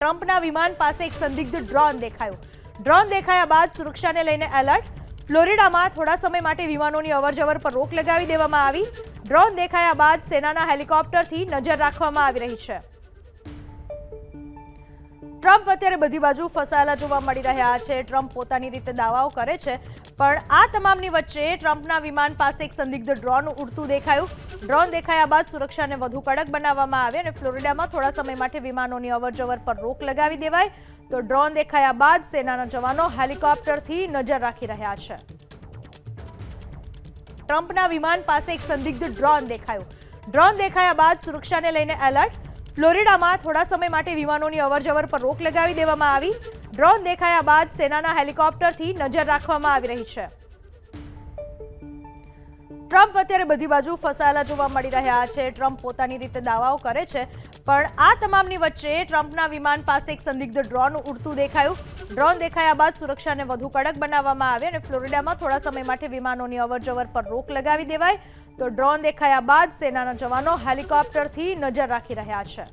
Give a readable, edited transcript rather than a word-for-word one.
ટ્રમ્પના વિમાન પાસે એક સંદિગ્ધ ડ્રોન દેખાયું. ડ્રોન દેખાયા બાદ સુરક્ષાને લઈને એલર્ટ. ફ્લોરિડામાં થોડા સમય માટે વિમાનોની અવરજવર પર રોક લગાવી દેવામાં આવી. ડ્રોન દેખાયા બાદ સેનાના હેલિકોપ્ટરથી નજર રાખવામાં આવી રહી છે. ટ્રમ્પ અત્યારે બધી બાજુ ફસાયેલા જોવા મળી રહ્યા છે. ટ્રમ્પ પોતાની રીતે દાવાઓ કરે છે, પણ આ તમામની વચ્ચે ટ્રમ્પના વિમાન પાસે એક સંદિગ્ધ ડ્રોન ઉડતું દેખાયું. ડ્રોન દેખાયા બાદ સુરક્ષાને વધુ કડક બનાવવામાં આવી અને ફ્લોરિડામાં થોડા સમય માટે વિમાનોની અવરજવર પર રોક લગાવી દેવાય. તો ડ્રોન દેખાયા બાદ સેનાના જવાનો હેલિકોપ્ટરથી નજર રાખી રહ્યા છે. ટ્રમ્પના વિમાન પાસે એક સંદિગ્ધ ડ્રોન દેખાયું. ડ્રોન દેખાયા બાદ સુરક્ષાને લઈને એલર્ટ. ફ્લોરિડામાં થોડા સમય માટે વિમાનોની અવરજવર પર રોક લગાવી દેવામાં આવી. ડ્રોન દેખાયા બાદ સેનાના હેલિકોપ્ટરથી નજર રાખવામાં આવી રહી છે. ટ્રમ્પ અત્યારે બધી બાજુ ફસાયેલા જોવા મળી રહ્યા છે. ટ્રમ્પ પોતાની રીતે દાવાઓ કરે છે, પણ આ તમામની વચ્ચે ટ્રમ્પના વિમાન પાસે એક સંદિગ્ધ ડ્રોન ઉડતું દેખાયું. ડ્રોન દેખાયા બાદ સુરક્ષાને વધુ કડક બનાવવામાં આવી અને ફ્લોરિડામાં થોડા સમય માટે વિમાનોની અવરજવર પર રોક લગાવી દેવાય. તો ડ્રોન દેખાયા બાદ સેનાના જવાનો હેલિકોપ્ટરથી નજર રાખી રહ્યા છે.